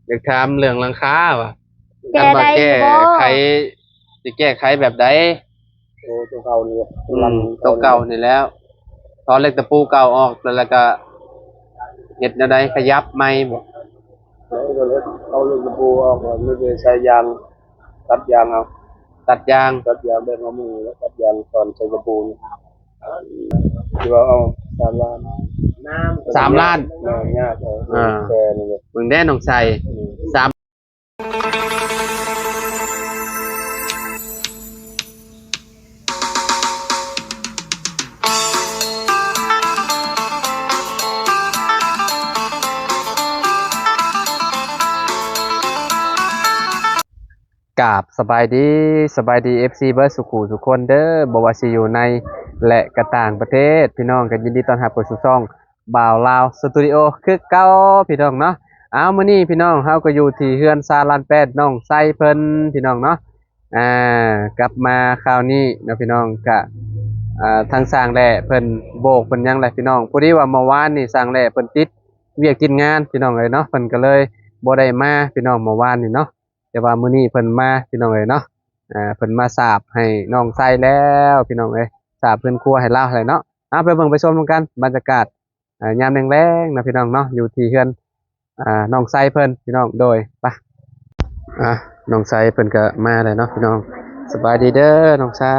อยากถามเรื่องหลังคาว่ะแก้ได้ แก้ บ่ ไขสิแก้ไขแบบใดตัวเก่านี่ตัวเก่านี่แล้วตอนเล็กตะปูเก่าออกแล้วก็เฮ็ดแนวใดขยับใหม่บ่ แล้วก็เลยเอาลูกตะปูออกมาไม่ได้ใช้ยางตัดยางเอา ตัดยาง ตัดยางแบบเอามือแล้วตัดยางตอนใช้ตะปูนี่ที่ว่าเอา3 ล้าน3 ล้าน ยากแค่นี่เลย มึงแน่น้องใส่3กราบสบายดี FC เบิร์ดสุขุทุกคนเด้อบ่ว่าสิอยู่ในและก็ต่างประเทศพี่น้องกันยินดีต้อนรับเข้าสู่ช่องบ่าวลาวสตูดิโอคือเก่าพี่น้องเนาะเอามื้อนี้พี่น้องเฮาก็อยู่ที่เฮือนซาลานแปดน้องไส้เพิ่นพี่น้องเนาะกลับมาคราวนี้เนาะพี่น้องก็ทางสร้างแหล่เพิ่นโบกเพิ่นยังแหละพี่น้องพอดีว่าเมื่อวานนี่สร้างแหล่เพิ่นติดเวียกติดงานพี่น้องเอ้ยเนาะเพิ่นก็เลยบ่ได้มาพี่น้องเมื่อวานนี่เนาะแต่ว่ามื้อนี้เพิ่นมาพี่น้องเอ้ยเนาะเพิ่นมาสาบให้น้องไส้แล้วพี่น้องเอ้ยสาบเพิ่นครัวให้ลาวให้เนาะเอาไปเบิ่งไปชมกันบรรยากาศยามแลงๆนะพี่น้องเนาะอยู่ที่เฮือนน้องไส้เพิ่นพี่น้องโดยไปน้องไส้เพิ่นก็มาแล้วเนาะพี่น้องสบายดีเด้อน้องไส้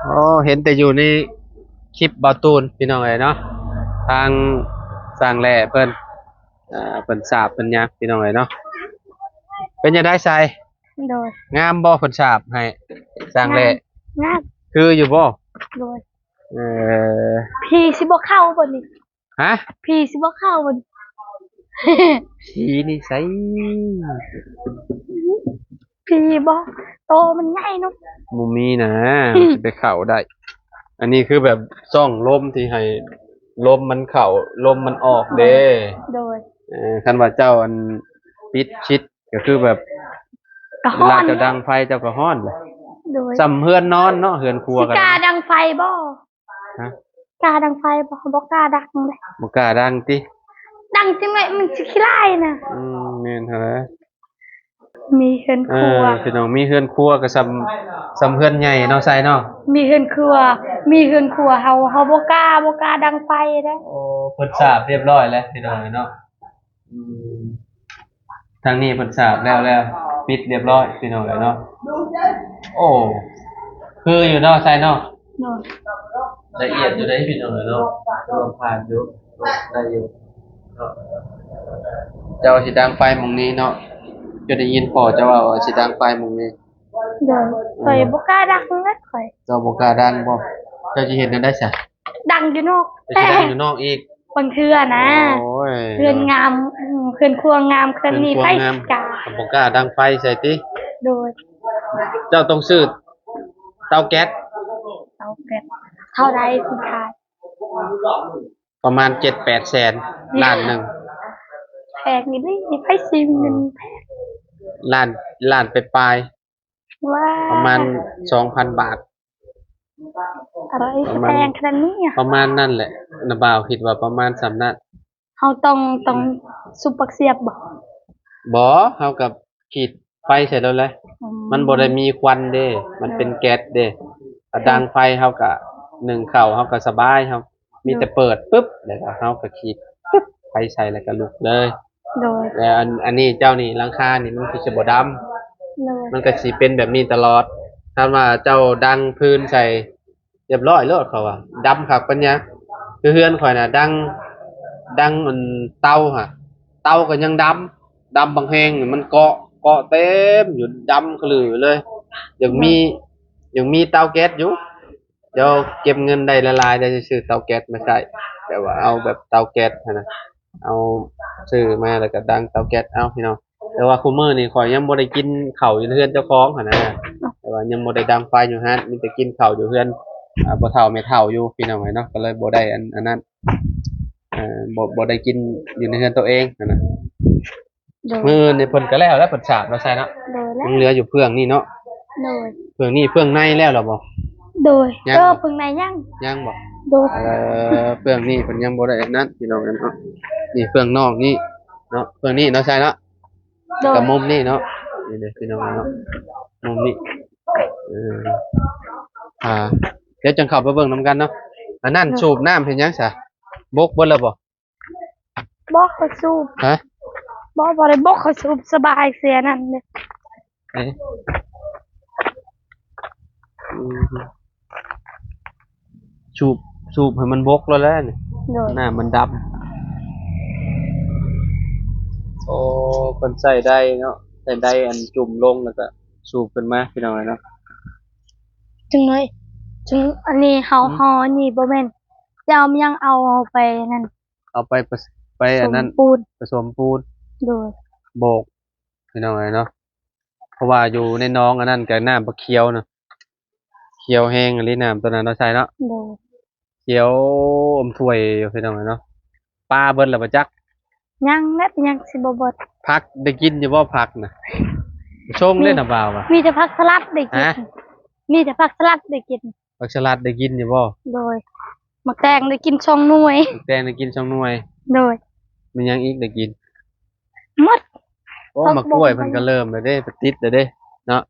โอ้เห็นแต่อยู่ในคลิปบ่าวตูนพี่น้องเอ้ยเนาะทางสร้างแหล่เพิ่นเพิ่นสาบเพิ่นยักพี่น้องเอ้ยเนาะเป็นจังได๋ไส โดย งามบ่เพิ่นฉาบให้สร้างแหล่ งาม คืออยู่บ่ โดย เอ่อ พี่สิบ่เข้าบ่นี่ ฮะ พี่สิบ่เข้าบ่นี่ ผีนี่ไส พี่บ่โตมันใหญ่เนาะ บ่มีนะสิไปเข้าได้ อันนี้คือแบบซ่องลมที่ให้ลมมันเข้าลมมันออกเด้ โดย คันว่าเจ้าอันปิดชิดก็คือแบบ กระ เว ห้อ ลาน เจ้าดังไฟเจ้าก็ฮ้อนเลย โดย สำเฮือนนอนเนาะเฮือนครัว สิ กัน กล้าดังไฟบ่ ฮะ กล้าดังไฟบ่กล้าดังเลย บ่กล้าดังติ ดังจังเลยมันสิขี้ร้ายน่ะ แม่นหั่นแหละ มีเฮือนครัว พี่น้องมีเฮือนครัวก็สำเฮือนใหญ่เนาะไสเนาะ มีเฮือนครัวเฮาบ่กล้าดังไฟเด้อ โอ้เพิ่นสาบเรียบร้อยแล้วพี่น้องเนาะทางนี้เพิ่นสาบแล้วปิดเรียบร้อยพี่น้องเนาะโอ้คืออยู่เนาะไสเนาะ โดย ละเอียดอยู่ได้พี่น้องเนาะรวมผ่านอยู่ได้อยู่เนาะเจ้าสิดังไฟหม่องนี้เนาะจะได้ยินพ่อเจ้าว่าสิดังไฟหม่องนี้ โดยข่อยบ่กล้าดังเลยข่อย เจ้าบ่กล้าดังบ่เจ้าสิเฮ็ดจังได๋ซะ ดังอยู่นอก จะสิดังอยู่นอกอีก บางเทื่อนะ โอ้ย เพื่อนงามเพื่อนครัวงามเพื่อนมีไฟกา บ่กล้าดังไฟใส่ติ โดย เจ้าต้องซื้อเตาแก๊ส เตาแก๊สเท่าไรคุณขาย ประมาณ 7-8 แสนล้านหนึง แพงนี่ไม่ไฟซิมเงินแพง ล้านไปปลาย ว่า ประมาณ 2,000 บาท อะไรจะแพงขนาดนี้อ่ะ ประมาณนั่นแหละนะบ่าวคิดว่าประมาณสำนั้น เขาต้องซุปเปอร์เสียบบ่ บ่เฮากับขีดไฟใส่แล้วแหละมันบ่ได้มีควันเด้ มันเป็นแก๊สเด้ถ้าดังไฟเฮาก็นึ่งข้าวเฮาก็สบายเฮามีแต่เปิดปึ๊บแล้วก็เฮาก็ขีดปึ๊บไฟใส่แล้วก็ลุกเลย โดย แล้วอันนี้เจ้านี่หลังคานี่มันคือจะบ่ดำ โดย มันก็สิเป็นแบบนี้ตลอดถ้าว่าเจ้าดังพื้นใส่เรียบร้อยแล้วเขาว่าดำคักปัญญาคือเฮือนข่อยน่ะดังมันเตาฮะเตาก็ยังดำบางแฮงนี่มันเกาะเต็มอยู่ดำกระลือเลยยังมีเตาแก๊สอยู่เดี๋ยวเก็บเงินได้ละลายได้ซื้อเตาแก๊สมาใช้แต่ว่าเอาแบบเตาแก๊สนะเอาซื้อมาแล้วก็ดังเตาแก๊สเอาพี่น้องแต่ว่าคุมื้อนี่ข่อยยังบ่ได้กินข้าวอยู่เฮือนเจ้าของหั่นนะแต่ว่ายังบ่ได้ดังไฟอยู่ฮั่นมีแต่กินข้าวอยู่เฮือนบ่เฒ่าไม่เฒ่าอยู่พี่น้องเนาะก็เลยบ่ได้อันนั้นบ่ได้กินอยู่ในเฮือนตัวเองนั่นน่ะ โดย มื้อนี่เพิ่นก็แล้วเพิ่นฉาบแล้วใส่เนาะ โดยแล้ว ยังเหลืออยู่เฟืองนี่เนาะ โดย เฟืองนี่เฟืองในแล้วเหรอบ่ โดย ยัง เพิ่งในยัง ยังบ่ โดย เฟืองนี่เพิ่นยังบ่ได้อันนั้นพี่น้องเนาะนี่เฟืองนอกนี่ เนาะเพิ่งนี้เนาะใช่เนาะ โดย กับมุมนี่เนาะนี่เด้อพี่น้องเนาะมุมนี้เอออ่าเดี๋ยวจังเข้าไปเบิ่งนํกันเนาะอันนั้นสูบน้ำเห็นยังซะบกเบิดแล้วบ่ บ่เขาสูบ ฮะ บ่ได้บ่เขาสูบสบายเสียนั่นเด้ เอ๊ะอืมสูบให้มันบกแล้วแหละนี่ โดย น้ำมันดำโอ้เพิ่นใส่ได้เนาะใส่ได้อันจุ่มลงแล้วก็สูบขึ้นมาพี่น้องเนาะ จึงเลยจึงอันนี้เฮาอันนี้บ่แม่นจะเอายังเอาไปนั่น เอาไปไปอันนั้น สมปูน ผสมปูน โดย โบกพี่น้องเนาะเพราะว่าอยู่ในหน้องอันนั้นกับน้ำปลาเคี้ยวเนาะเคี้ยวแห้งอันนี้น้ำตัวนั้นเราะใช่เนาะ โดย เคี้ยวอมถ้วยอยู่พี่น้องเนาะปลาเบิ้ลละประจัก ยังนัดยังสิบ่เบิด พักได้กินอยู่บ่พักนะชงเล่นน่ะบ่าวว่ะ มีแต่ผักสลัดได้กิน ฮะ มีแต่ผักสลัดได้กิน ผักสลัดได้กินอยู่บ่ โดยมะแตงได้กินช่องหน่วย แตงได้กิน2หน่วย โดย มันยังอีกได้กิน หมด โอ้ ผัก มะกล้วย บง เพิ่นก็เริ่มแล้วเด้ไปติดแล้วเด้เนาะ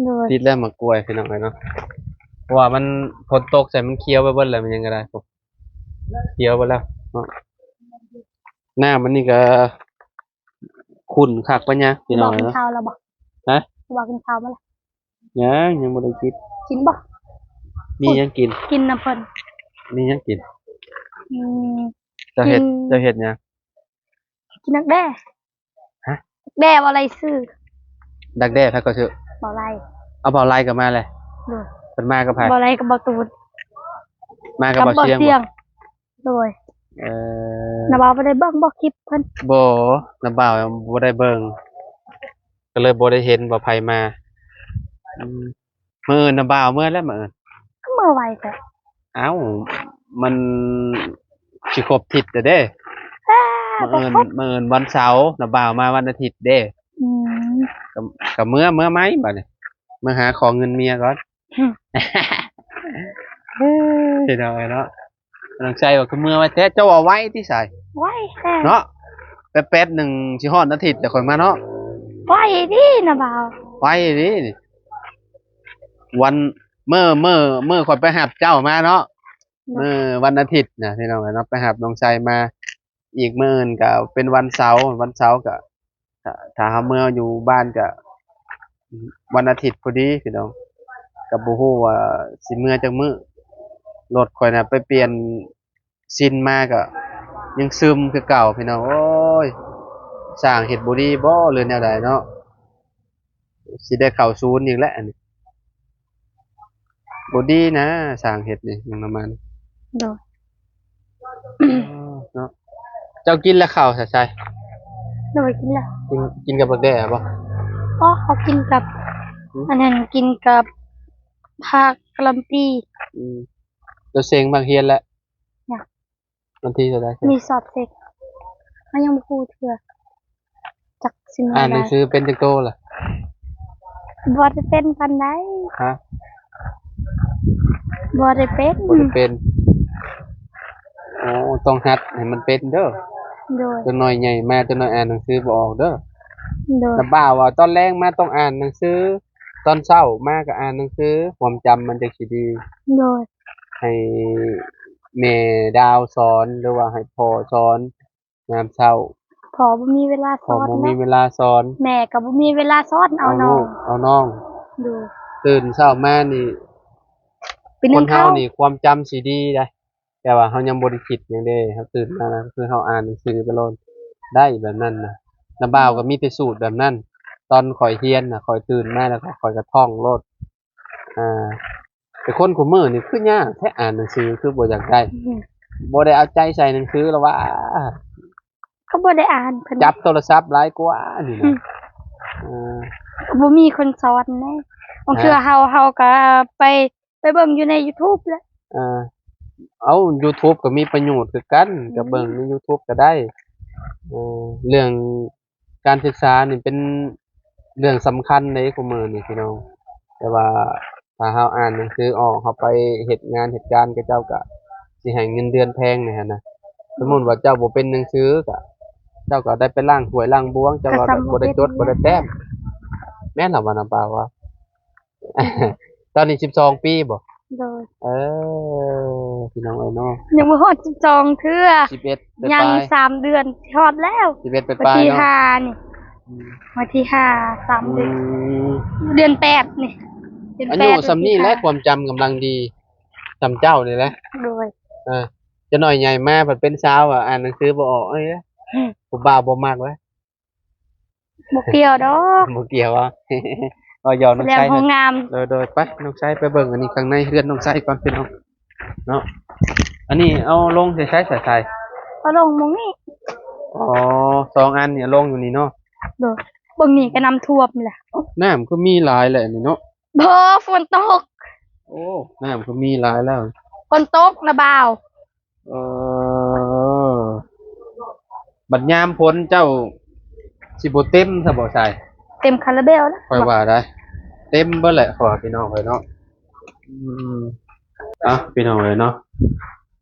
โดย ติดแล้วมะกล้วยพี่น้องเนาะเพราะว่ามันฝนตกใส่มันเคี้ยวไปเบิดแล้วมันยังก็ได้พวกเคี้ยวไปแล้วเนาะหน้ามันนี่ก็ขุ่นคักปะเนี่ยพี่น้ บ อ อง กกิน เนาะ ข้าวแล้วบ่ ฮะ บอกกินข้าวมาแล้ว ยังบ่ได้กิน กินบ่ มียังกิน กินน้ำเพิ่น มียังกิน อืม เจะเฮ็ด กิน เจะเฮ็ดหยัง กินนักแด้ ฮะ แด้บ่อะไรซื้อ ดักแด้พักก็ซื้อ บ่อะไร เอาเบาไล่กลับมาเลย โดย เพิ่นมากับไผ บ่อะไรกับบ่ตูด มากับ กับ เบา บ่ เสียง เสียง โดย เอ่อ น่ะบ่ได้เบิ่งบ่คลิปเพิ่น บ่น้าบ่าวบ่ได้เบิ่งก็เลยบ่ได้เห็นว่าไผมาอืมมื้ออื่นน้าบ่าวเมื่อแล้วมื้ออื่น ก็เมื่อไหวแต่ เอ้ามันสิครบทิศแล้วเด้ มื้ออื่นมื้ออื่นวันเสาร์น้าบ่าวมาวันอาทิตย์เด้ อืม ก็เมื่อไหมบัดนี้มาหาขอเงินเมียก่อน เฮ็ดเอาไว้เนาะน้องใจว่าคือเมื่อไว้แท้เจ้าเอาไว้ที่ใส่ ไหวแท้ เนาะแป๊บๆหนึงสิฮอดอาทิตย์แล้วค่อยมาเนาะ ไหวดิน่ะบ่าว ไปนี่วันเมื่อค่อยไปหับเจ้ามาเนาะมื้อวันอาทิตย์นะพี่น้องเนาะไปหับน้องใจมาอีกมื้ออื่นก็เป็นวันเสาร์ก็ถ้าเฮาเมื่ออยู่บ้านก็วันอาทิตย์พอดีพี่น้องก็บ่ฮู้ว่าสิเมื่อจักมื้อรถข่อยน่ะไปเปลี่ยนซินมาก็ยังซึมคือเก่าพี่น้องโอ้ยสร้างเฮ็ดบ่ดีบ่หรือแนวใดเนาะสิได้เข้าศูนย์อีกแล้วอันนี้บ่ดีนะสร้างเฮ็ดนี่มันประมาณ โดย เนาะเจ้ากินแล้วข้าวซะใช่ โดยกินแล้ว กินกับบักแด้บ่ ก็เขากินกับ อันนั้นกินกับผักกะหล่ำปี อืมเจ้าเซ็งบางเฮียนแล้ว เนี่ย วันที่เท่าใด มีซอสเซ็กมันยังบ่พูดเถื่อจักสิมา อ่านหนั ได้ งสือเป็นจักโตล่ะ บ่ได้เป็นปานใด ฮะ บ่ได้เป็น บ่ได้เป็นโอ้ต้องหัดให้มันเป็นเด้อ โดย จนน้อยใหญ่มาจนน้อยอ่านหนังสือบ่ออกเด้อ โดย แต่บ่าวว่าตอนแรกมาต้องอ่านหนังสือตอนเช้ามาก็อ่านหนังสือความจำมันจะสิดี โดย ให้แม่ดาวสอนหรือว่าให้พ่อสอนยามเช้า พอบ่มีเวลาส พ่อ อน บ่มี นะ เวลาสอน แม่ก็บ่มีเวลาสอนเอาน้อ ลู ง กเอาน้อง โดย ตื่นเช้ามานี่ เป็น ค นึ น ง เฮา เข้า นี่ความจำสิดีได้แต่ว่าเฮายังบ่ได้คิดหยังเด้ครับตื่นมานะคือเฮาอ่านหนังสือไปโลดได้แบบนั้นน่ะน้าบ่าวก็มีแต่สูตรแบบนั้น ตอนข่อยเรียนน่ะข่อยตื่นมาแล้วก็ข่อยก็ท่องโลดอ่าแต่คนคุมื้อนี่คือยากแท้อ่านหนังสือคือบ่อยากได้ อืม บ่ได้เอาใจใส่หนังสือแล้วว่า ก็บ่ได้อ่านเพิ่น จับโทรศัพท์หลายกว่านี่นะเออ ก็บ่มีคนสอนแน่บางเทื่อเฮาก็ไปเบิ่งอยู่ใน YouTube แหละ อ่าเอา YouTube ก็มีประโยชน์คือกันก็เบิ่งใน YouTube ก็ได้เรื่องการศึกษานี่เป็นเรื่องสำคัญในคุมื้อนี่พี่น้อง แต่ว่าถ้าเฮาอ่านหนังสือออกเฮาไปเฮ็ดงานเฮ็ดการกับเจ้าก็สิให้เงินเดือนแพงนี่หั่นนะสมมุติว่าเจ้าบ่เป็นหนังสือก็ จ้าก็ได้ไปล้างถ้วยล้างบ้วงเจ้าก็บ่ได้จดบ่ได้แต้มแม่นล่ะว่าน้ำปลาว่า ตอนนี้12ปีบ่ โดย พี่น้องเอ้ยเนาะ ยังบ่ฮอด12เทื่อ 11ไป ยัง3เดือนฮอดแล้ว 11ไป วัน ปลาย ที่ เนาะ 5นี่วันที่5 3เดือนเดือน8นี่เดือน อา 8 ยุซำนี้แหละความจำกำลังดีจำเจ้านี่แหละ โดย จะหน่อยใหญ่มาเพิ่นเป็นสาวอ่านหนังสือบ่ออกเอ้ยผู้บ่าวบ่มักเว้ย บ่เกี่ยวดอก บ่เกี่ยวว่า ก็ยอมน้อง แล้ว ชาย ห้องงาม โดยไปน้องชายไปเบิ่งอันนี้ข้างในเฮือนน้องชายก่อนพี่น้องเนาะอันนี้เอาลงใช้ใส่ เอาลงหมองนี่ อ๋อ2อันเนี่ยลงอยู่นี่เนาะ โดยเบิ่งนี่ก็น้ำท่วมแหละ น้ำก็มีหลายแหละนี่เนาะ บ่ฝนตก โอ้น้ำก็มีหลายแล้ว ฝนตกนะบ่าว เออบัดยามพ้นเจ้าสิบ่เต็มซะบ่ใช่ เต็มคาราเบลแล้ว ค่อยว่าได้ เต็มเบิดแหละขอพี่น้องเอ้ยเนาะพี่น้องเอ้ยเนาะ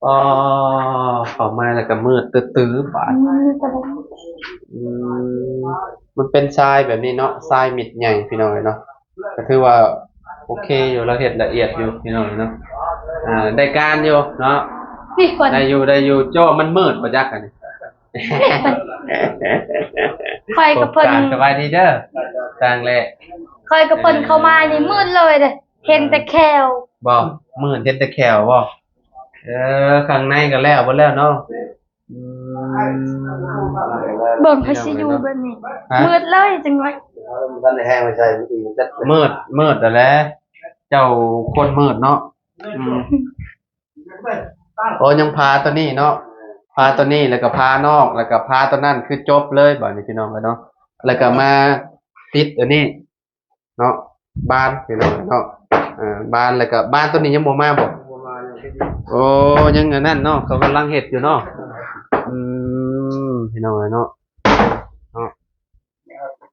อ๋อเข้ามาแล้วก็มืดตื้อๆบาดมันเป็นทรายแบบนี้เนาะทรายมิดใหญ่พี่น้องเอ้ยเนาะก็ถือว่าโอเคอยู่ละเอียดละเอียดอยู่พี่น้องเอ้ยเนาะได้การอยู่เนาะ นี่ฝน ได้อยู่โจ้มันมืดบ่จักอันนี้ คอยกับเพิ่น สบายดีเด้อต่างแหละ คอยกับเพิ่นเข้ามานี่มืดเลยเด้เห็นแต่แคว บ่มืดเฮ็ดแต่แขวบ่ข้างในก็แล้วบ่แล้วเนาะ เบิ่งให้สิอยู่แบบนี้มืดเลยจังได๋ ท่านได้แห้งไม่ใช่อีกจัด มืดแล้วแหละเจ้าคนมืดเนาะโอ้ยังพาตัวนี้เนาะพาตัวนี้แล้วก็พานอกแล้วก็พาตัวนั้นคือจบเลยบัดนี้พี่น้องเนาะแล้วก็มาติดอันนี้เนาะบ้านพี่น้องเนาะบ้านแล้วก็บ้านตัวนี้ยังบ่มาบ่โอ้ยังอันนั้นเนาะเขากำลังเฮ็ดอยู่เนาะพี่น้องเนาะ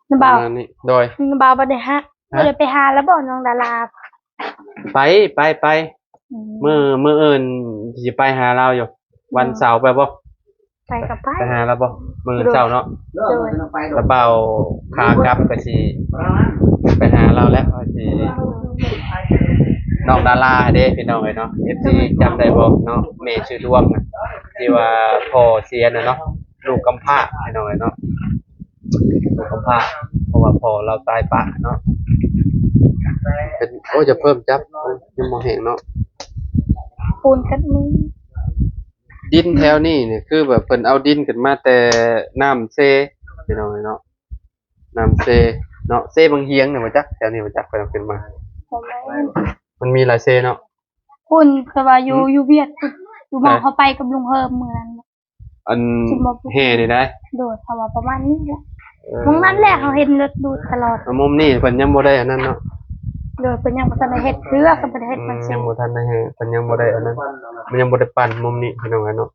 นะบ่าว นี่โดย นะบ่าวบ่ได้ฮะบ่ได้ไปหาแล้วบ่น้องดารา ไปมื้ออื่นสิไปหาเราอยู่วันเสาร์ไปบ่ ไปกับไป ไปหาเราบ่มื้อเช้าเนาะ โดย แล้วเบาขากลับก็สิไปหาเราแล้วก็สิน้องดาราเด้พี่น้องเอ้ยเนาะ FC จำได้บ่เนาะแม่ชื่อดวงน่ะที่ว่าพ่อเสียน่ะเนาะลูกกำพร้าพี่น้องเอ้ยเนาะลูกกำพร้าเพราะว่าพ่อเราตายปะเนาะเป็นโอ้จะเพิ่มจับยังบ่แห้งเนาะ ปูนกัดมือ ดินแถวนี้เนี่ยคือแบบเพิ่นเอาดินขึ้นมาแต่น้ำเซพี่น้องเนาะน้ำเซเนาะเซบางเฮียงเนี่ยมาจักแถวนี้มาจักเพิ่นเอาขึ้นมา มันมีหลายเซเนาะ คุณคือว่าอยู่เวียดอยู่หมองเขาไปกับลุงเฮิมเมือง อันแห่นี่ได้ โดยเขาว่าประมาณนี้แหละตรงนั้นแหละเขาเห็นรถดูตลอด มุมนี้เพิ่นยังบ่ได้อันนั้นเนาะ โดยเป็นยังบ่ทันได้เฮ็ดเรือกับบ่ได้เฮ็ดมัน ยังบ่ทันได้แห่เพิ่นยังบ่ได้อันนั้นมันยังบ่ได้ปั่นมุมนี้พี่น้องเนาะ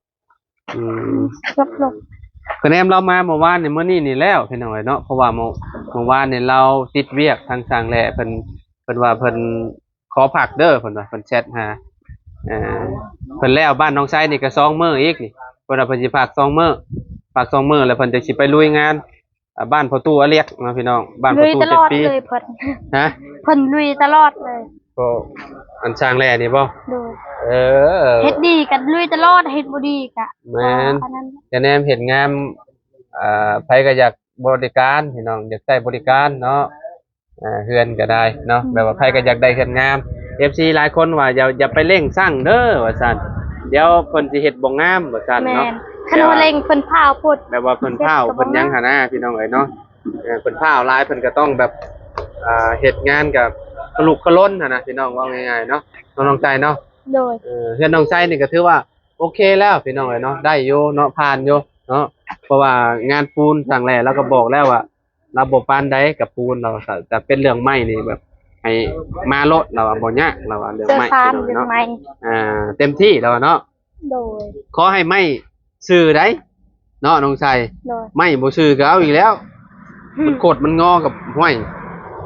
จบลง คะแนนเรามาเมื่อวานนี่มื้อนี้นี่แล้วพี่น้องเนาะเพราะว่าเมื่อวานนี่เราติดเวียกทางสร้างแหล่เพิ่นว่าเพิ่นขอพักเด้อเพิ่นว่าเพิ่นแชทหาเพิ่นแล้วบ้านน้องชายนี่ก็2มื้ออีกนี่เพิ่นว่าเพิ่นสิพัก2มื้อพัก2มื้อแล้วเพิ่นจะสิไปลุยงานบ้านพ่อตู้อเลียกนะพี่น้องบ้านพ่ ลุ อย ตู้ ตลอด 7ปี เลยเพิ่น ฮะ เพิ่นลุยตลอดเลย ก็อันสร้างแหล่นี่บ่ โดย เออ เฮ็ดดีกันลุยตลอดเฮ็ดบ่ดีกะ แม่น อันนั้น คะแนนเฮ็ดงานไผก็อยากบริการพี่น้องอยากได้บริการเนาะเฮือนก็ได้เนาะแบบว่าไผก็อยากได้เฮือนงาม FC หลายคนว่าอย่าไปเร่งสร้างเด้อว่าซั่นเดี๋ยวเพิ่นสิเฮ็ดบ่งามว่าซั่น แม่ เนาะ นคันว่าเล็งเพิ่นพาวพูด แบบว่าเพิ่นพาวเพิ่นหยังหาหน้าพี่น้องเอ้ยเนาะเพิ่นพาวหลายเพิ่นก็ต้องแบบเฮ็ดงานกับกระลุกกระล้นน่ะนะพี่น้องว่าง่ายๆเนาะน้องใจเนาะ โดย เฮือนน้องใจนี่ก็ถือว่าโอเคแล้วพี่น้องเอ้ยเนาะได้อยู่เนาะผ่านอยู่เนาะเพราะว่างานปูนสั่งแหล่แล้วก็บอกแล้วว่าระบบปานใดกับปูนเราแต่เป็นเรื่องไม้นี่แบบให้มาโลดเราบ่ยากเราเรื่อง เจอ ไม้ ฟาร์ม พี่น้อง ยัง เนาะ ไง เต็มที่แล้วเนาะ โดย ขอให้ไม้ซื่อได้เนาะน้องชัย โดย ไม้บ่ซื่อก็เอาอีกแล้ว มันโคตรมันงอกับห้วย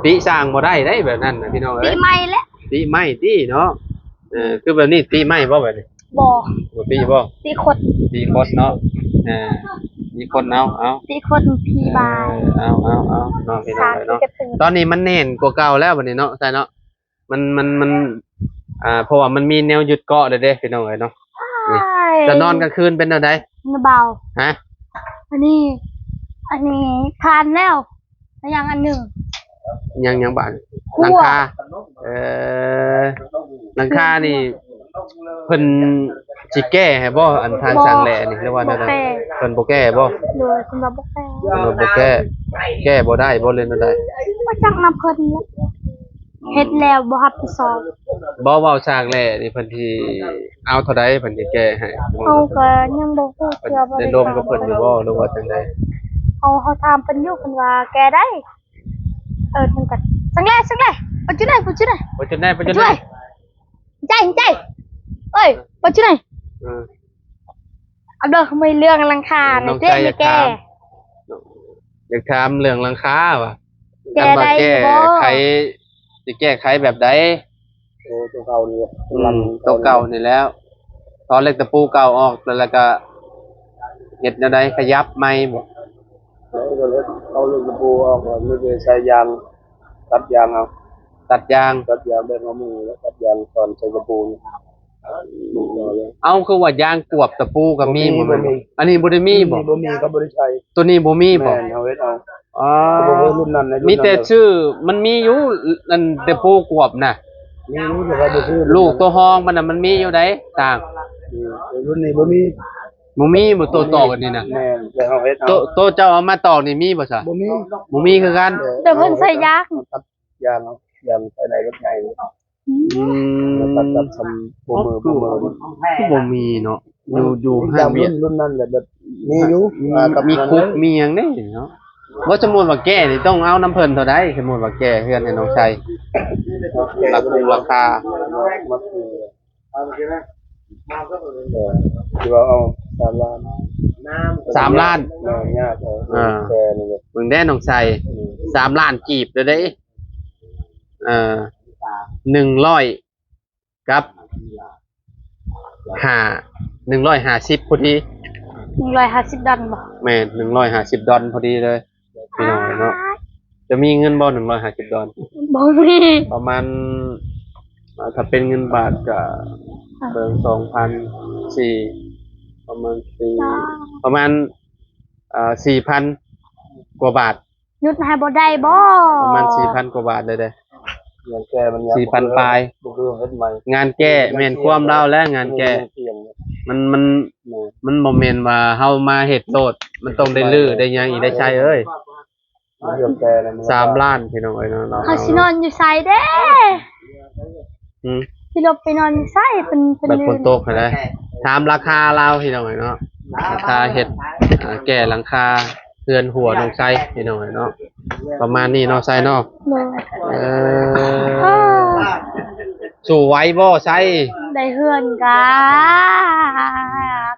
ติสร้างบ่ได้ได้แบบนั้นนะพี่น้อง ปี เอ้ย ใหม่แล้ว ติไม้ติเนาะคือแบบนี้ติไม้บ่แบบนี้ บ่ บ่ติบ่ ปีขด ตีโคตรเนาะ มีคนเอา สี่คนพี่บาย เอาเนาะพี่น้อ สาง ม เนาะ ที่กระตือ ตอนนี้มันเน่นกว่าเก่าแล้วบัดนี้เนาะใช่เนาะมันเพราะว่ามันมีแนวหยุดเกาะเด้พี่น้องเอ้ยเนาะนี่จะนอนกลางคืนเป็นแนวใด เบา ฮะ อันนี้ทานแล้วแล้วยังอันหนึ่ง ยังบาด คั่ว หลังคาหลังคานี่เพิ่นสิแก้ให้บ่อันทางสร้างแหล่นี่เรียกว่าแนวใดเพิ่นบ่แก้บ่ โดยคุณบาบอกแป้ เพิ่นบ่แก้บ่ได้บ่เล่นบ่ได้ ว่าจักน้ำเพิ่นแล้วเฮ็ดแล้วบ่รับผิดชอบ บ่เว้าสร้างแหล่นี่เพิ่นสิเอาเท่าใดเพิ่นสิแก้ให้ เอาก็ยังบ่ฮู้ เพิ่น เชื่อบ่ ได้ ได้ ร่วมกับเพิ่นอยู่บ่หรือว่าจังได๋ เขาถามเพิ่นอยู่เพิ่นว่าแกได้เพิ่นก็สังแลปัจจุบัน บ่จนได้บ่จนได้ ใจเอ้ยปัจจุบัน เออ เอาเด้อเขาไม่เรื่องหลังคา น้ นี่ อง เจ๊ ชายอยาก แก ถาม อยากถามเรื่องหลังคาว่ะ แก้ คันว่า ได้ แก้ บ่ ไขสิแก้ไขแบบใด ตัวเก่านี่ ตัวเก่านี่แล้วตอนเล็กตะปูเก่าออกแล้วก็เฮ็ดแนวใดขยับใหม่บ่ แล้วก็เลยเอาลูกตะปูออกแล้วไม่ได้ใช้ยางตัดยางเอา ตัดยาง ตัดยางแบบเอามือแล้วตัดยางตอนใช้ตะปูนี่เลย เอาคือว่ายางกวบตะปูก็มีบ่แม่น บ่มี อันนี้บ่ได้มีบ่ บ่มีก็บ่ได้ใช้ ตัวนี้บ่มีบ่ แม่นเอาเฮ็ดเอา อ๋อ บ่ว่ารุ่นนั้นในรุ่นนั้น มีแต่ชื่อมันมีอยู่อันตะปูกวบน่ะ มีรู้แต่ว่าบ่ซื้อ ลูกตัวห้องมันน่ะมันมีอยู่ไดต่าง รุ่นนี้บ่มี บ่มีบ่ตัวต่อกันนี่น่ะ แม่นแต่เอาเฮ็ดเอา ตัวเจ้าเอามาตอกนี่มีบ่ซะ บ่มี บ่มีคือกัน แต่เพิ่นใส่ยาก ตัดยางเอายางไปไหนรถใหญ่ อืม ตัดทำบ่มือ คือบ่มีเนาะอยู่ ยา ห้าง เวียด รุ่นนั้นแหละแบบมีอยู่ มีคุกมีหยังเด้เนาะว่าสมมุติว่าแก้นี่ต้องเอาน้ำเพิ่นเท่าใดสมมุติว่าแก้เฮือนให้น้องชัยราคา มาคือที่ว่าเอา3 ล้าน 3 ล้าน ยากแค่นี่เลย มึงได้น้องชัย3 ล้านกีบเด้อเด้100กับ150พอดี 150 ดอลบ่ แม่น150 ดอลพอดีเลยพี่น้องเนาะจะมีเงินบ่150 ดอล บ่มี ประมาณถ้าเป็นเงินบาทก็เบิ่ง2,400ประมาณ4,000 กว่าบาท ยุดให้บ่ได้บ่ ประมาณ 4,000 กว่าบาทเลยเด้ อย่างแก้มันยาก 4,000 ปลาย บ่คือเฮ็ดใหม่ งานแก้แม่นความเล่าและงานแก้มันบ่แม่นว่าเฮามาเฮ็ดโลดมันต้องได้ลื้อได้หยังอีกได้ใช้เอ้ย เรื่องแก้แล้ว 3 ล้านพี่น้องเอ้ยเนาะ เฮาสินอนอยู่ไสเด้ อืม สิลบไปนอนอยู่ไสเป็น บัดฝนตกให้ได้ถามราคาเราพี่น้องเอ้ยเนาะราคาเฮ็ดแก้หลังคาเรือนหัวน้องไซพี่น้องเอ้ยเนาะประมาณนี้เนาะไซเนาะ เลย สู่ไว้บ่ไซ ได้เฮือนกะ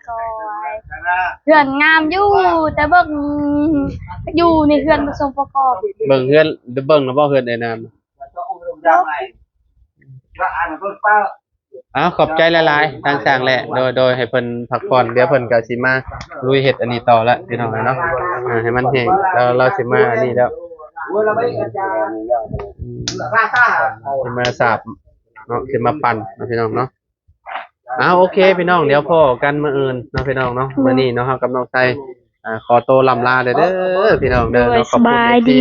ก่อยเฮือนงามอยู่แต่เบิ่งอยู่ในเฮือนผสมประกอบ เบิ่งแล้วบ่เฮือนได้นานอ้าวขอบใจหลายๆทางสร้างแหละโดยให้เพิ่นพักผ่อนเดี๋ยวเพิ่นก็สิมาลุยเฮ็ดอันนี้ต่อแล้วพี่น้องเนาะให้มันแห้งแล้วเราสิมาอันนี้แล้วสิมาสาบเนาะสิมาปั่นเนาะพี่น้องเนาะโอเคพี่น้องเดี๋ยวพอกันมื้ออื่นเนาะพี่น้องเนาะมื้อนี้เนาะเฮากับน้องไซขอตัวลำลาเด้อพี่น้องเด้อเนาะขอบคุณที่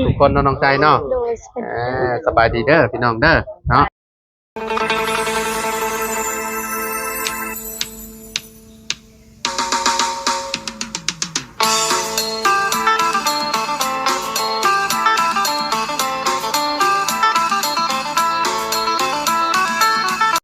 ทุกคนเนาะน้องไซเนาะ โดย สบายดีเด้อพี่น้องเด้อเนาะ